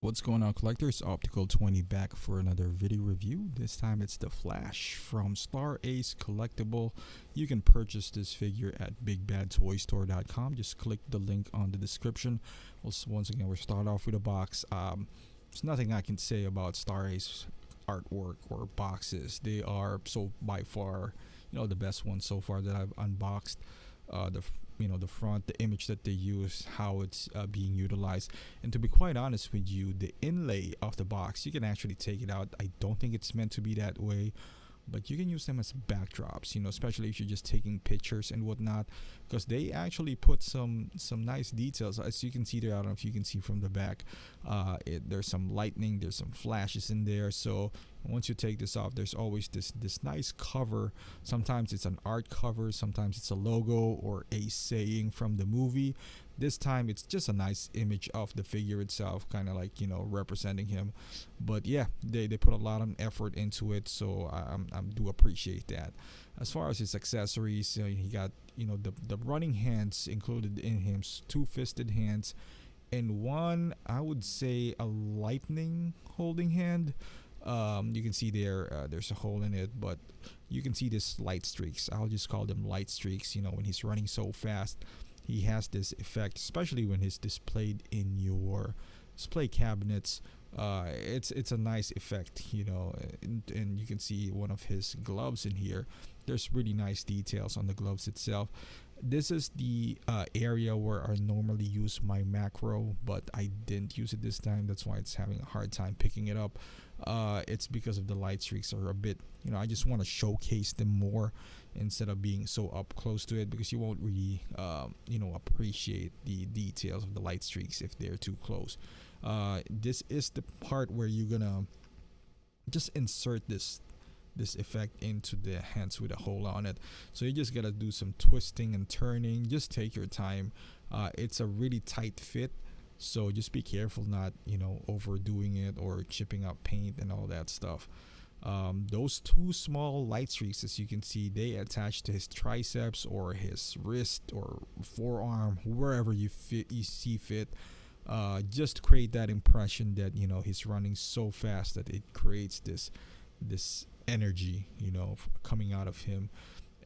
What's going on, collectors? Optical 20 back for another video review. This time it's the Flash from Star Ace Collectible. You can purchase this figure at bigbadtoystore.com. Just click the link on the description. Once again, we'll start off with a box. There's nothing I can say about Star Ace artwork or boxes. They are so by far, the best ones so far that I've unboxed. The front, the image that they use, how it's being utilized, and to be quite honest with you, the inlay of the box, you can actually take it out. I don't think it's meant to be that way, but you can use them as backdrops, especially if you're just taking pictures and whatnot, because they actually put some nice details. As you can see there, I don't know if you can see from the back, there's some lightning, there's some flashes in there. So once you take this off, there's always this nice cover. Sometimes it's an art cover, sometimes it's a logo or a saying from the movie. This time it's just a nice image of the figure itself, kind of like representing him. But yeah, they put a lot of effort into it, so I do appreciate that. As far as his accessories, he got the running hands included in him, two-fisted hands, and one, I would say, a lightning holding hand. You can see there's a hole in it, but you can see this light streaks. I'll just call them light streaks. When he's running so fast, he has this effect, especially when he's displayed in your display cabinets. It's a nice effect, and you can see one of his gloves in here. There's really nice details on the gloves itself. This is the area where I normally use my macro, but I didn't use it this time. That's why it's having a hard time picking it up. It's because of the light streaks are a bit, I just want to showcase them more instead of being so up close to it, because you won't really, appreciate the details of the light streaks if they're too close. This is the part where you're gonna just insert this effect into the hands with a hole on it. So you just gotta do some twisting and turning. Just take your time. It's a really tight fit, so just be careful not overdoing it or chipping up paint and all that stuff. Those two small light streaks, as you can see, they attach to his triceps or his wrist or forearm, wherever you see fit. Just to create that impression that he's running so fast that it creates this energy coming out of him.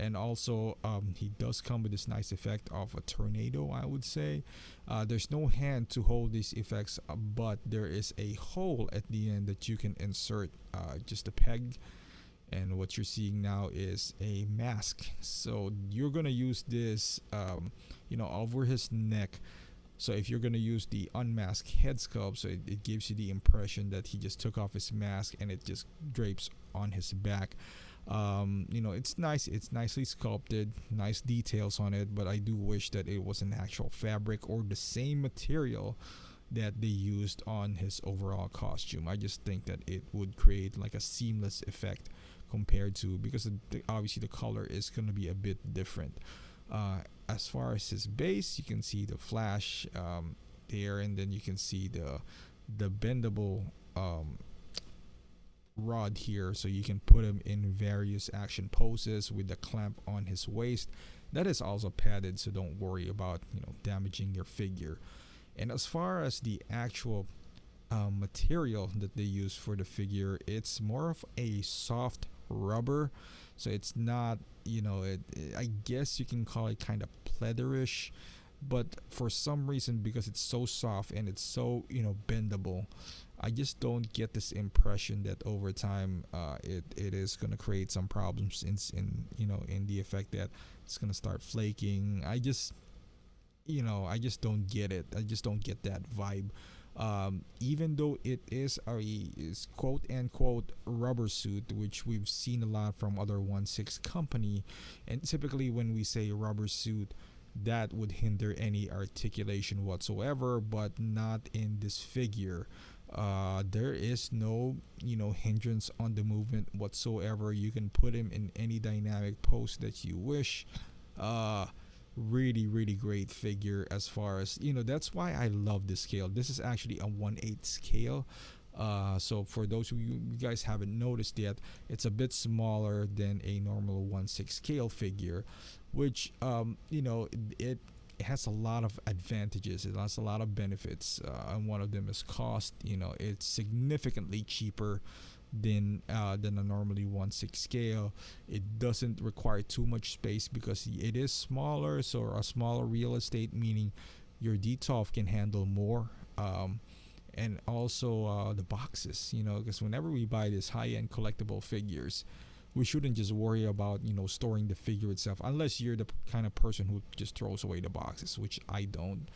And also he does come with this nice effect of a tornado, I would say. There's no hand to hold these effects, but there is a hole at the end that you can insert just a peg, and what you're seeing now is a mask. So you're gonna use this over his neck. So if you're going to use the unmasked head sculpt, so it gives you the impression that he just took off his mask and it just drapes on his back. It's nice. It's nicely sculpted, nice details on it, but I do wish that it was an actual fabric or the same material that they used on his overall costume. I just think that it would create like a seamless effect compared to, because obviously the color is going to be a bit different. As far as his base, you can see the Flash there, and then you can see the bendable rod here, so you can put him in various action poses with the clamp on his waist. That is also padded, so don't worry about damaging your figure. And as far as the actual material that they use for the figure, it's more of a soft rubber, so it's not I guess you can call it kind of pleatherish, but for some reason, because it's so soft and it's so bendable, I just don't get this impression that over time it is going to create some problems in the effect that it's going to start flaking. I just don't get it. I just don't get that vibe. Even though it is quote unquote rubber suit, which we've seen a lot from other 1/6 company, and typically when we say rubber suit, that would hinder any articulation whatsoever, but not in this figure. There is no hindrance on the movement whatsoever. You can put him in any dynamic pose that you wish. Really great figure. As far as that's why I love this scale. This is actually a 1/8 scale, so for those of you guys haven't noticed yet, it's a bit smaller than a normal 1/6 scale figure, which it it has a lot of advantages. It has a lot of benefits, and one of them is cost. It's significantly cheaper than a normally 1/6 scale. It doesn't require too much space because it is smaller, so a smaller real estate, meaning your DTOF can handle more. And also the boxes, because whenever we buy these high-end collectible figures, we shouldn't just worry about storing the figure itself, unless you're the kind of person who just throws away the boxes, which I don't.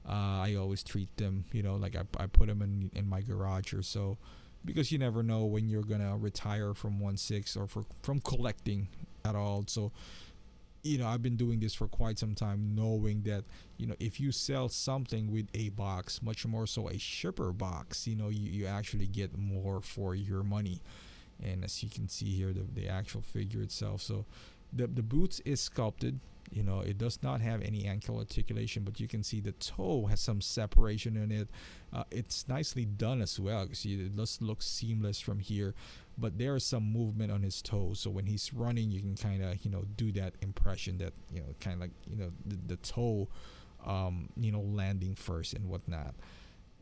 I always treat them, like I put them in my garage or so, because you never know when you're gonna retire from 1/6 or from collecting at all. So I've been doing this for quite some time, knowing that if you sell something with a box, much more so a shipper box, you actually get more for your money. And as you can see here, the actual figure itself. So the boots is sculpted. It does not have any ankle articulation, but you can see the toe has some separation in it. It's nicely done as well, because it does look seamless from here, but there is some movement on his toes. So when he's running, you can kind of do that impression that kind of like the toe landing first and whatnot.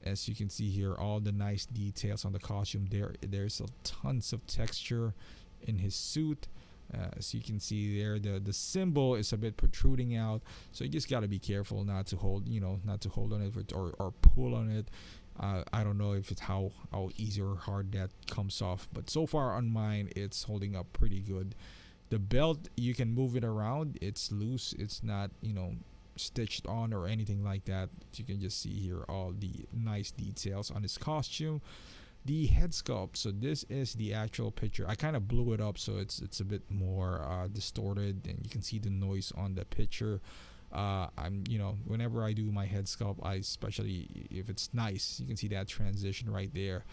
As you can see here, all the nice details on the costume. There's tons of texture in his suit. As you can see there, the symbol is a bit protruding out, so you just got to be careful not to hold on it or pull on it. I don't know if it's how easy or hard that comes off, but so far on mine, it's holding up pretty good. The belt, you can move it around. It's loose. It's not stitched on or anything like that. You can just see here all the nice details on his costume. The head sculpt, so this is the actual picture. I kind of blew it up so it's a bit more distorted, and you can see the noise on the picture. I'm whenever I do my head sculpt, especially if it's nice, you can see that transition right there.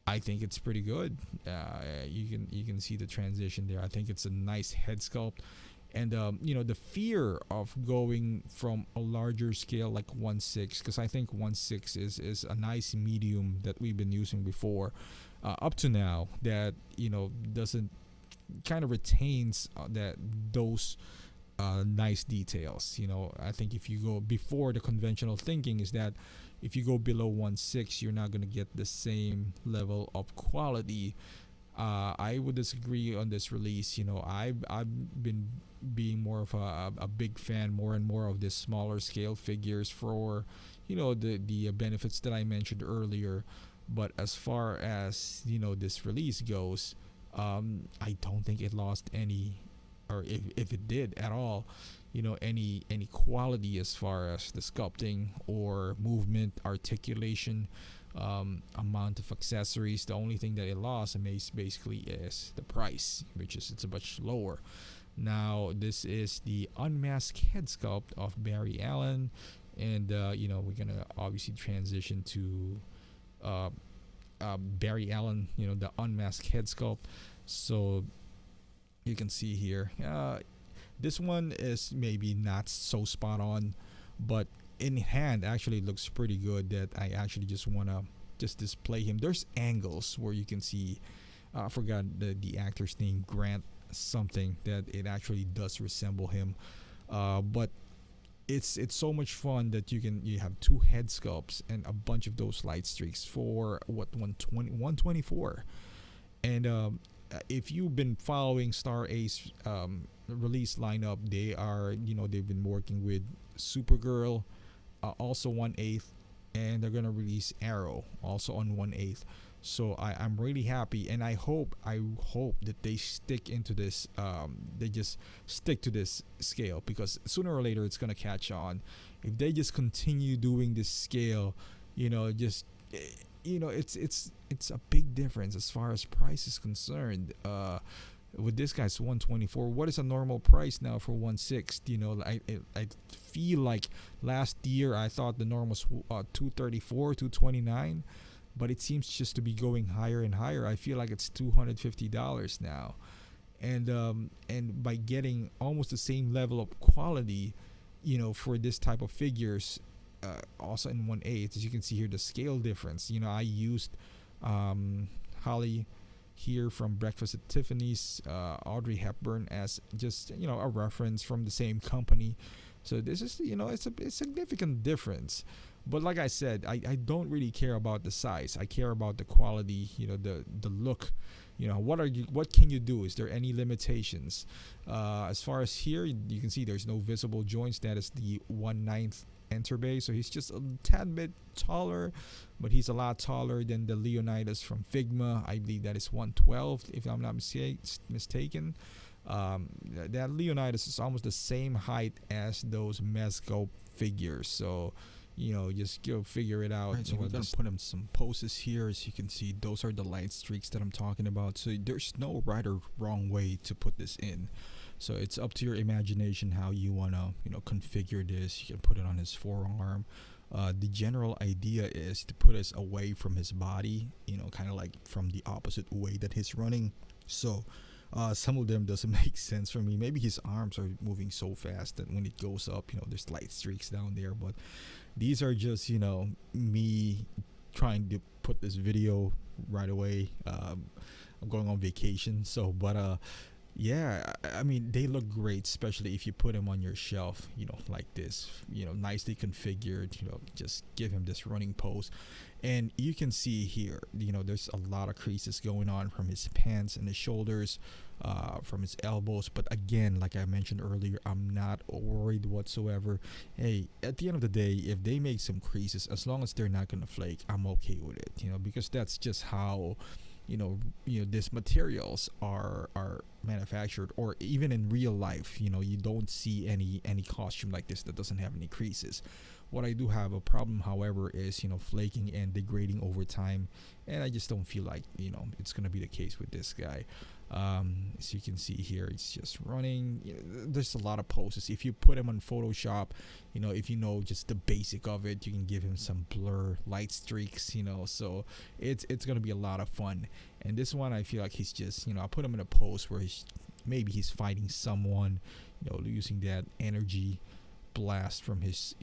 I think it's pretty good. You can see the transition there. I think it's a nice head sculpt. And the fear of going from a larger scale like 1/6, because I think 1/6 is a nice medium that we've been using before, up to now, that doesn't kind of retains those nice details. I think if you go before, the conventional thinking is that if you go below 1/6, you're not gonna get the same level of quality. I would disagree on this release. I've been being more of a big fan, more and more, of this smaller scale figures for the benefits that I mentioned earlier. But as far as this release goes, I don't think it lost any, or if it did at all, any quality as far as the sculpting or movement, articulation, amount of accessories. The only thing that it lost basically is the price, which is it's much lower. Now this is the unmasked head sculpt of Barry Allen, and we're gonna obviously transition to Barry Allen, the unmasked head sculpt. So you can see here, this one is maybe not so spot on, but in hand actually looks pretty good, that I actually just want to display him. There's angles where you can see, I forgot the actor's name, Grant something, that it actually does resemble him, but it's so much fun that you have two head sculpts and a bunch of those light streaks for what, 124. And if you've been following Star Ace release lineup, they've been working with Supergirl, also 1/8, and they're gonna release Arrow also on 1/8. So I'm really happy, and I hope that they stick into this. They just stick to this scale, because sooner or later it's gonna catch on. If they just continue doing this scale, it's a big difference as far as price is concerned. With this guy's 124, what is a normal price now for 1/6? I feel like last year I thought the norm was 234, 229, but it seems just to be going higher and higher. I feel like it's $250 now, and by getting almost the same level of quality, for this type of figures, also in 1/8, as you can see here, the scale difference. I used Holly here from Breakfast at Tiffany's, Audrey Hepburn, as just a reference from the same company. So this is it's a significant difference. But like I said, I don't really care about the size. I care about the quality, the look. What can you do? Is there any limitations? As far as here, you can see there's no visible joints. That is the 1/9 enter bay, so he's just a tad bit taller, but he's a lot taller than the Leonidas from Figma. I believe that is 112, if I'm not mistaken. That Leonidas is almost the same height as those Sculpt figures, so just go figure it out. Right, so we're gonna put him some poses here. As you can see, those are the light streaks that I'm talking about. So there's no right or wrong way to put this in. So it's up to your imagination how you wanna configure this. You can put it on his forearm. The general idea is to put us away from his body, kind of like from the opposite way that he's running. So some of them doesn't make sense for me. Maybe his arms are moving so fast that when it goes up, there's light streaks down there. But these are just me trying to put this video right away. I'm going on vacation, so yeah, I mean, they look great, especially if you put them on your shelf, like this, nicely configured, just give him this running pose. And you can see here, there's a lot of creases going on from his pants and his shoulders, from his elbows. But again, like I mentioned earlier, I'm not worried whatsoever. Hey, at the end of the day, if they make some creases, as long as they're not going to flake, I'm okay with it, because that's just how these materials are manufactured. Or even in real life, you don't see any costume like this that doesn't have any creases. What I do have a problem, however, is flaking and degrading over time, and I just don't feel like it's gonna be the case with this guy. As you can see here, it's just running. There's a lot of poses. If you put him on Photoshop, if just the basic of it, you can give him some blur, light streaks, so it's gonna be a lot of fun. And this one, I feel like he's just I put him in a pose where maybe he's fighting someone, using that energy blast from his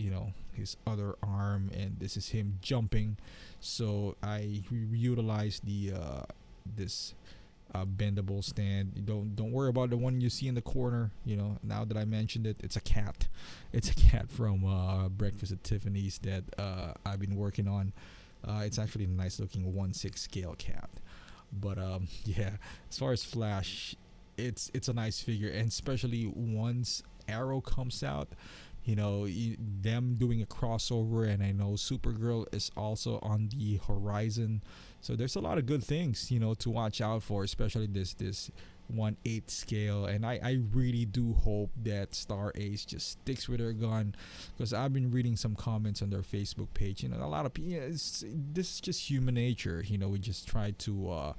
his other arm, and this is him jumping. So I utilized the this bendable stand. Don't worry about the one you see in the corner. Now that I mentioned it, it's a cat. It's a cat from Breakfast at Tiffany's that I've been working on. It's actually a nice looking 1/6 scale cat. But yeah, as far as Flash, it's a nice figure, and especially once Arrow comes out, them doing a crossover, and I know Supergirl is also on the horizon. So there's a lot of good things, to watch out for, especially this 1/8 scale. And I really do hope that Star Ace just sticks with their gun, because I've been reading some comments on their Facebook page. A lot of people, this is just human nature. We just try to,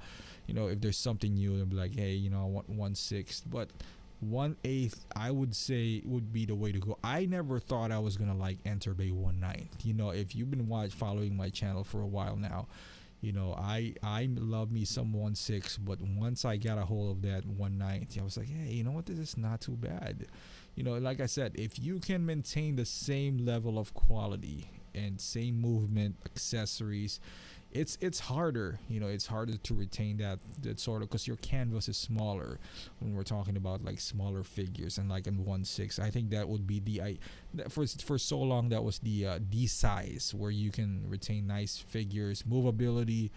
if there's something new, they'll be like, hey, I want 1/6, but 1/8 I would say would be the way to go. I never thought I was gonna like Enter Bay 1/9. If you've been following my channel for a while now, I love me some 1/6, but once I got a hold of that 1/9, I was like, hey, this is not too bad. Like I said, if you can maintain the same level of quality and same movement, accessories, it's harder. It's harder to retain that sort of, because your canvas is smaller when we're talking about like smaller figures. And like in 1/6, I think that would be for so long that was the D size, where you can retain nice figures, movability.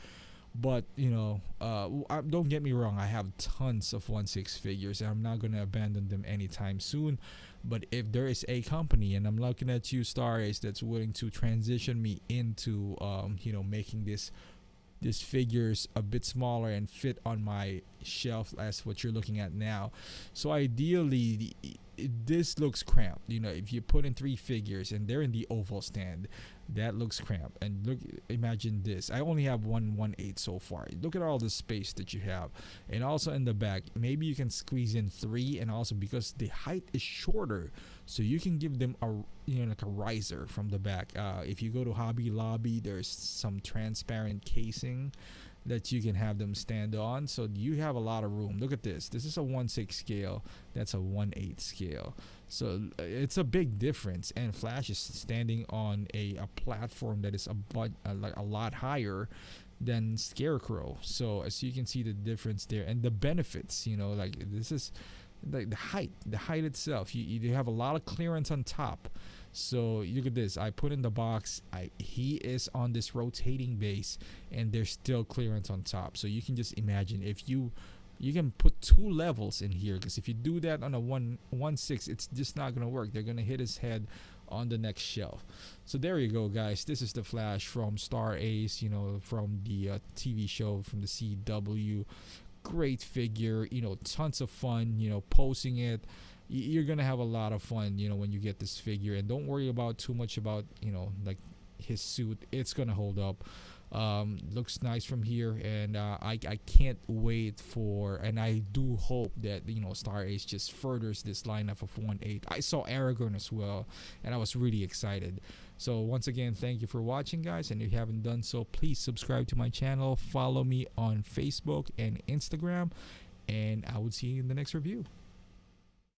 But don't get me wrong, I have tons of 1/6 figures, and I'm not gonna abandon them anytime soon. But if there is a company, and I'm looking at you, Star Ace, that's willing to transition me into making this figures a bit smaller and fit on my shelf as what you're looking at now. So ideally, this looks cramped. If you put in 3 figures and they're in the oval stand, that looks cramped. And imagine this. I only have 1/8 so far. Look at all the space that you have. And also in the back, maybe you can squeeze in 3, and also because the height is shorter, so you can give them a like a riser from the back. If you go to Hobby Lobby, there's some transparent casing that you can have them stand on, so you have a lot of room. Look at this. This is a 1/6 scale. That's a 1/8 scale. So it's a big difference. And Flash is standing on a platform that is a lot higher than Scarecrow. So as you can see the difference there and the benefits, like this is like the height itself. You have a lot of clearance on top. So look at this. I put in the box. He is on this rotating base, and there's still clearance on top. So you can just imagine if you can put 2 levels in here, because if you do that on a 1/6, it's just not gonna work. They're gonna hit his head on the next shelf. So there you go, guys. This is the Flash from Star Ace, from the TV show from the CW. Great figure, tons of fun, posing it. You're gonna have a lot of fun, when you get this figure. And don't worry about too much about, like his suit. It's gonna hold up. Looks nice from here, and I can't wait for, and I do hope that Star Ace just furthers this lineup of 1/8. I saw Aragorn as well, and I was really excited. So once again, thank you for watching, guys, and if you haven't done so, please subscribe to my channel, follow me on Facebook and Instagram, and I will see you in the next review.